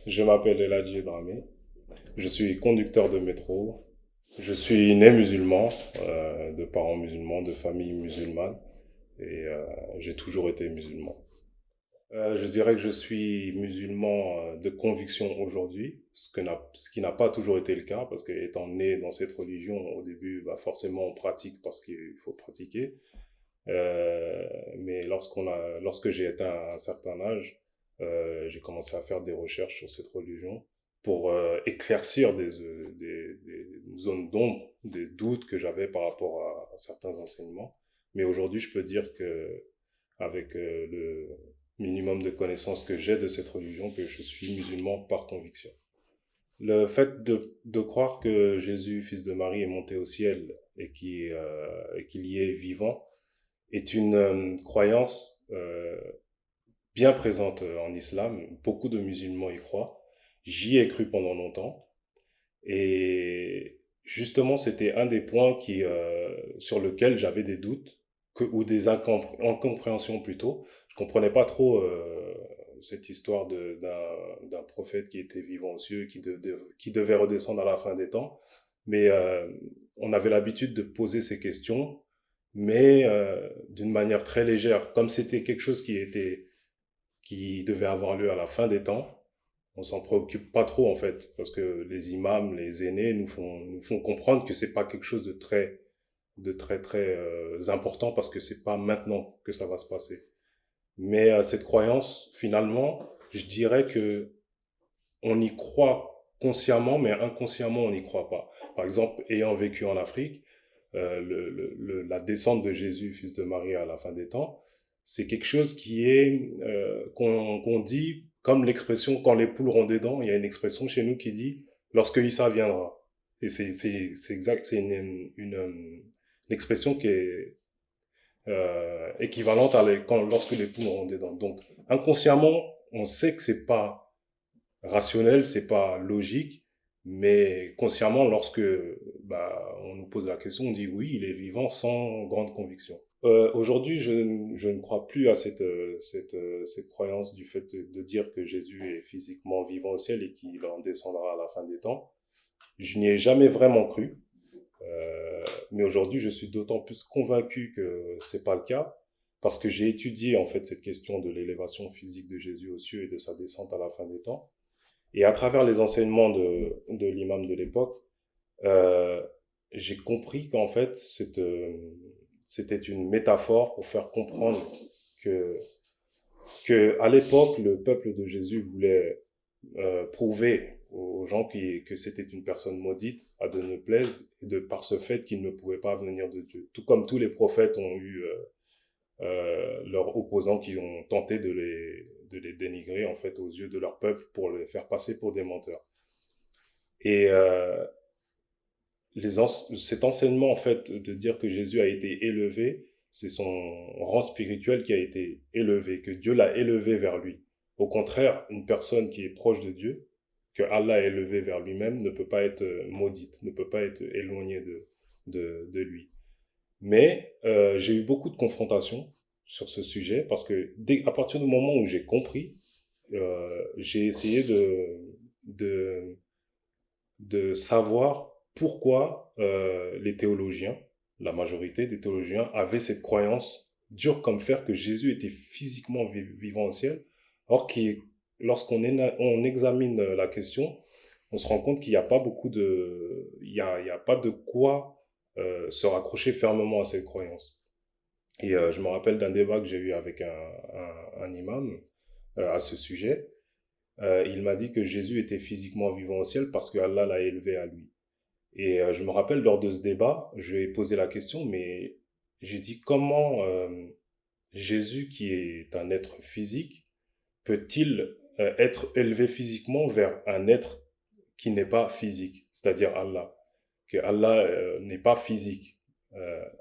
Je m'appelle Eladji Dramé. Je suis conducteur de métro. Je suis né musulman, de parents musulmans, de famille musulmane, et j'ai toujours été musulman. Je dirais que je suis musulman de conviction aujourd'hui, ce qui n'a pas toujours été le cas, parce que étant né dans cette religion, au début, bah forcément on pratique parce qu'il faut pratiquer. Mais lorsque j'ai atteint un certain âge, j'ai commencé à faire des recherches sur cette religion pour éclaircir des zones d'ombre, des doutes que j'avais par rapport à certains enseignements. Mais aujourd'hui, je peux dire que avec le minimum de connaissances que j'ai de cette religion, que je suis musulman par conviction. Le fait de croire que Jésus, fils de Marie, est monté au ciel et qu'il y est vivant est une croyance bien présente en islam. Beaucoup de musulmans y croient. J'y ai cru pendant longtemps. Et justement, c'était un des points sur lequel j'avais des doutes ou des incompréhensions plutôt. Je comprenais pas trop cette histoire d'un prophète qui était vivant aux cieux, qui devait redescendre à la fin des temps. Mais on avait l'habitude de poser ces questions, mais d'une manière très légère, comme c'était quelque chose qui devait avoir lieu à la fin des temps. On s'en préoccupe pas trop en fait, parce que les imams, les aînés nous font comprendre que c'est pas quelque chose de très important, parce que c'est pas maintenant que ça va se passer. Mais cette croyance, finalement, je dirais que on y croit consciemment, mais inconsciemment on n'y croit pas. Par exemple, ayant vécu en Afrique, la descente de Jésus, fils de Marie, à la fin des temps, c'est quelque chose qu'on dit comme l'expression quand les poules auront des dents. Il y a une expression chez nous qui dit lorsque Issa viendra. Et c'est exact, c'est une expression qui est équivalente lorsque les poules auront des dents. Donc inconsciemment, on sait que c'est pas rationnel, c'est pas logique, mais consciemment, lorsque on nous pose la question, on dit oui, il est vivant sans grande conviction. Aujourd'hui, je ne crois plus à cette croyance du fait de dire que Jésus est physiquement vivant au ciel et qu'il en descendra à la fin des temps. Je n'y ai jamais vraiment cru, mais aujourd'hui, je suis d'autant plus convaincu que c'est pas le cas, parce que j'ai étudié en fait cette question de l'élévation physique de Jésus aux cieux et de sa descente à la fin des temps. Et à travers les enseignements de l'imam de l'époque, euh, j'ai compris qu'en fait, c'était une métaphore pour faire comprendre que, que à l'époque, le peuple de Jésus voulait prouver aux gens que c'était une personne maudite, à de ne plaise, et de par ce fait qu'il ne pouvait pas venir de Dieu. Tout comme tous les prophètes ont eu leurs opposants qui ont tenté de les dénigrer en fait aux yeux de leur peuple pour les faire passer pour des menteurs. Et cet enseignement en fait de dire que Jésus a été élevé, c'est son rang spirituel qui a été élevé, que Dieu l'a élevé vers lui. Au contraire, une personne qui est proche de Dieu, que Allah a élevé vers lui-même, ne peut pas être maudite, ne peut pas être éloignée de lui. Mais j'ai eu beaucoup de confrontations sur ce sujet, parce que à partir du moment où j'ai compris, j'ai essayé de, de savoir pourquoi les théologiens, la majorité des théologiens, avaient cette croyance dure comme fer que Jésus était physiquement vivant au ciel, alors on examine la question, on se rend compte qu'il n'y a pas il y a pas de quoi se raccrocher fermement à cette croyance. Et je me rappelle d'un débat que j'ai eu avec un imam à ce sujet. Il m'a dit que Jésus était physiquement vivant au ciel parce que Allah l'a élevé à lui. Et je me rappelle lors de ce débat, je lui ai posé la question, mais j'ai dit comment Jésus, qui est un être physique, peut-il être élevé physiquement vers un être qui n'est pas physique, c'est-à-dire Allah, que Allah n'est pas physique.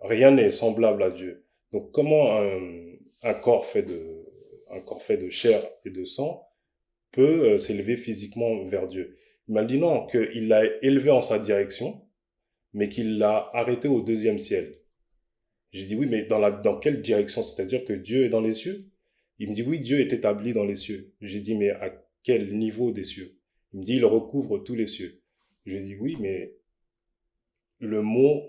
Rien n'est semblable à Dieu. Donc comment un un corps fait de chair et de sang peut s'élever physiquement vers Dieu? Il m'a dit non, qu'il l'a élevé en sa direction, mais qu'il l'a arrêté au deuxième ciel. J'ai dit oui, mais dans quelle direction? C'est-à-dire que Dieu est dans les cieux? Il me dit oui, Dieu est établi dans les cieux. J'ai dit mais à quel niveau des cieux? Il me dit, il recouvre tous les cieux. Je lui ai dit, oui, mais le mot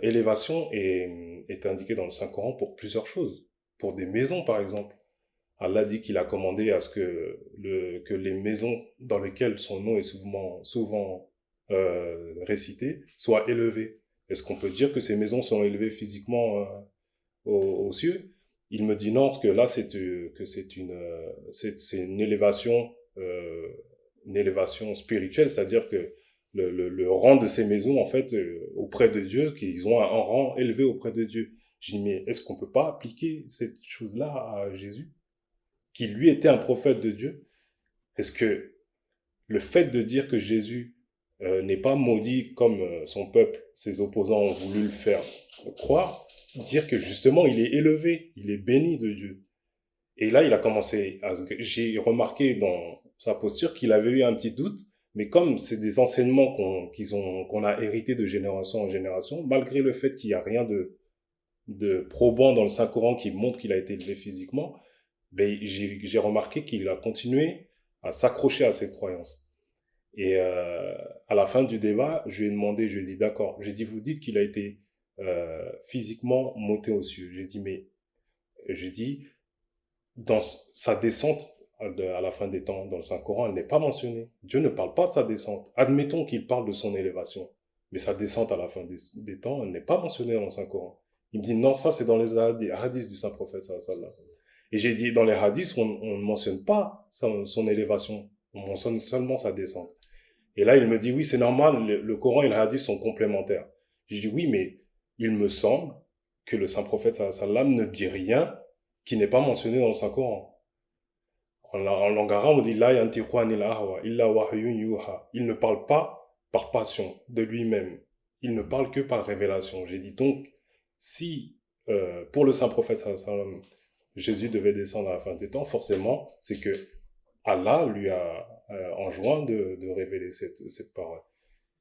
élévation est indiqué dans le Saint-Coran pour plusieurs choses. Pour des maisons, par exemple. Allah dit qu'il a commandé à ce que les maisons dans lesquelles son nom est souvent récité soient élevées. Est-ce qu'on peut dire que ces maisons sont élevées physiquement aux cieux? Il me dit non, parce que là, c'est une élévation spirituelle, c'est-à-dire que le rang de ces maisons, en fait, auprès de Dieu, qu'ils ont un rang élevé auprès de Dieu. Je dis, mais est-ce qu'on peut pas appliquer cette chose-là à Jésus, qui lui était un prophète de Dieu? Est-ce que le fait de dire que Jésus n'est pas maudit comme son peuple, ses opposants ont voulu le faire croire, dire que justement il est élevé, il est béni de Dieu. Et là, j'ai remarqué dans sa posture qu'il avait eu un petit doute, mais comme c'est des enseignements qu'on a hérités de génération en génération, malgré le fait qu'il n'y a rien de probant dans le Saint-Coran qui montre qu'il a été élevé physiquement, ben, j'ai remarqué qu'il a continué à s'accrocher à cette croyance. Et à la fin du débat, je lui ai demandé, je lui ai dit, d'accord, j'ai dit, vous dites qu'il a été physiquement monté aux cieux. J'ai dit, dans sa descente à la fin des temps, dans le Saint-Coran, elle n'est pas mentionnée. Dieu ne parle pas de sa descente. Admettons qu'il parle de son élévation. Mais sa descente à la fin des temps, elle n'est pas mentionnée dans le Saint-Coran. Il me dit, non, ça c'est dans les hadiths du Saint-Prophète, sallallahu. Et j'ai dit, dans les hadiths, on ne mentionne pas son élévation. On mentionne seulement sa descente. Et là, il me dit, oui, c'est normal, le Coran et le hadith sont complémentaires. J'ai dit, oui, mais il me semble que le Saint-Prophète, sallam, ne dit rien qui n'est pas mentionné dans le Saint-Coran. En langue arabe, on dit, la yantiqu anil ahwa, illa wahyun yuha. Il ne parle pas par passion de lui-même. Il ne parle que par révélation. J'ai dit, donc, si pour le Saint-Prophète, sallam, Jésus devait descendre à la fin des temps, forcément, c'est que Allah lui a enjoint de révéler cette parole.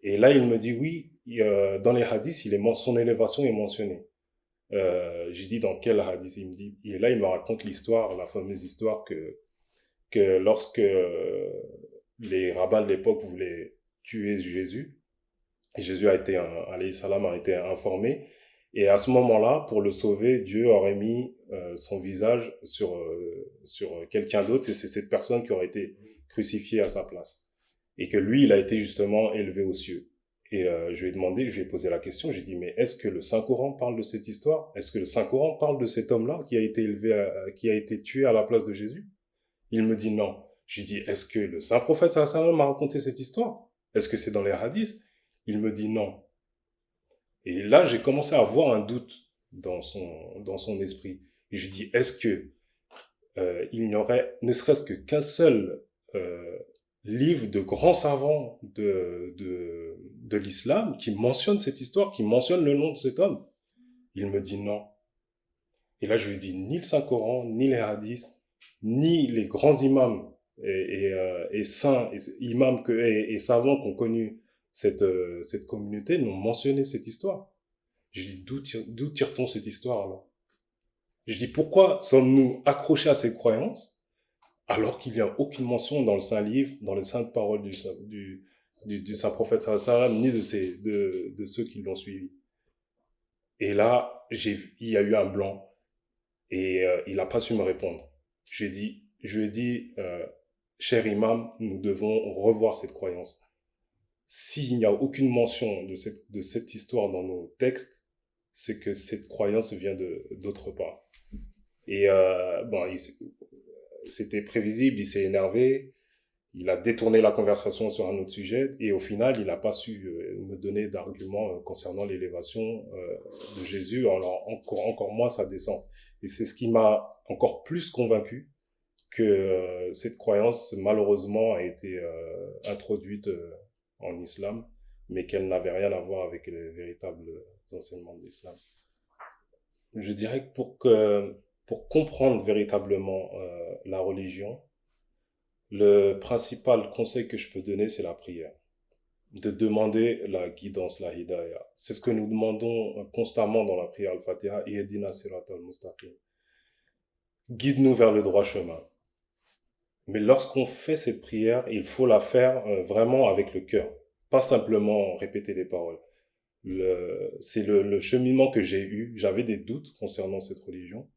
Et là, il me dit, oui, dans les hadiths, son élévation est mentionnée. J'ai dit, dans quel hadith? Il me dit, et là, il me raconte l'histoire, la fameuse histoire que lorsque les rabbins de l'époque voulaient tuer Jésus, Jésus alayhi salam, a été informé. Et à ce moment-là, pour le sauver, Dieu aurait mis son visage sur quelqu'un d'autre, et c'est cette personne qui aurait été crucifiée à sa place. Et que lui, il a été justement élevé aux cieux. Et je lui ai posé la question, j'ai dit, mais est-ce que le Saint-Coran parle de cette histoire? Est-ce que le Saint-Coran parle de cet homme-là qui a été tué à la place de Jésus? Il me dit non. J'ai dit, est-ce que le Saint-Prophète sallallahu alayhi wa sallam m'a raconté cette histoire? Est-ce que c'est dans les hadiths? Il me dit non. Et là, j'ai commencé à avoir un doute dans son esprit. Je lui dis, est-ce que il n'y aurait ne serait-ce qu'un seul livre de grands savants de l'islam qui mentionne cette histoire, qui mentionne le nom de cet homme? Il me dit non. Et là, je lui dis, ni le Saint-Coran, ni les hadiths, ni les grands imams et saints, et savants qui ont connu cette communauté n'ont mentionné cette histoire. Je dis, d'où tire-t-on cette histoire alors? Je dis, pourquoi sommes-nous accrochés à cette croyance alors qu'il n'y a aucune mention dans le Saint-Livre, dans les saintes paroles du Saint-Prophète sallallahu alayhi wa sallam, ni de ceux qui l'ont suivi? Et là, il y a eu un blanc et il n'a pas su me répondre. Je lui ai dit, cher imam, nous devons revoir cette croyance. S'il n'y a aucune mention de cette histoire dans nos textes, c'est que cette croyance vient d'autre part. Et bon, c'était prévisible, il s'est énervé, il a détourné la conversation sur un autre sujet, et au final, il n'a pas su me donner d'arguments concernant l'élévation de Jésus, encore moins sa descente. Et c'est ce qui m'a encore plus convaincu que cette croyance, malheureusement, a été introduite en islam, mais qu'elle n'avait rien à voir avec les véritables enseignements de l'islam. Je dirais que pour comprendre véritablement la religion, le principal conseil que je peux donner, c'est la prière. De demander la guidance, la hidayah. C'est ce que nous demandons constamment dans la prière al-Fatiha, Ihdina siratal mustaqim. Guide-nous vers le droit chemin. Mais lorsqu'on fait cette prière, il faut la faire vraiment avec le cœur, pas simplement répéter les paroles. C'est le cheminement que j'ai eu. J'avais des doutes concernant cette religion.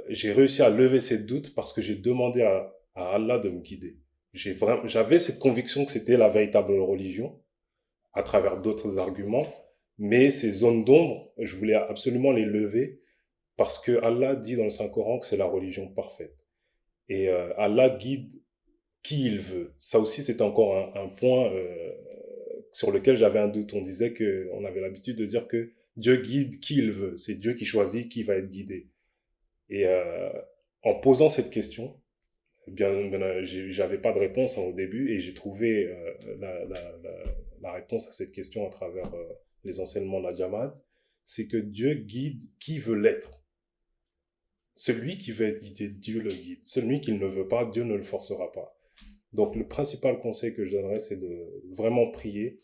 J'ai réussi à lever ces doutes parce que j'ai demandé à Allah de me guider. J'avais cette conviction que c'était la véritable religion à travers d'autres arguments, mais ces zones d'ombre, je voulais absolument les lever parce que Allah dit dans le Saint-Coran que c'est la religion parfaite. Et Allah guide qui il veut. Ça aussi, c'est encore un point sur lequel j'avais un doute. On disait que, on avait l'habitude de dire que Dieu guide qui il veut. C'est Dieu qui choisit qui va être guidé. Et en posant cette question, eh bien, j'avais pas de réponse au début et j'ai trouvé la réponse à cette question à travers les enseignements de la Jamaat. C'est que Dieu guide qui veut l'être. Celui qui veut être guidé, Dieu le guide. Celui qui ne le veut pas, Dieu ne le forcera pas. Donc le principal conseil que je donnerais, c'est de vraiment prier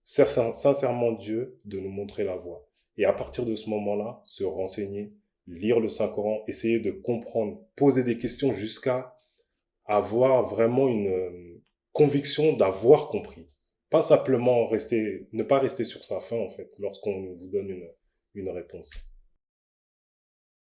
sincèrement Dieu de nous montrer la voie. Et à partir de ce moment-là, se renseigner, lire le Saint-Coran, essayer de comprendre, poser des questions jusqu'à avoir vraiment une conviction d'avoir compris. Pas simplement rester, ne pas rester sur sa faim en fait, lorsqu'on vous donne une réponse.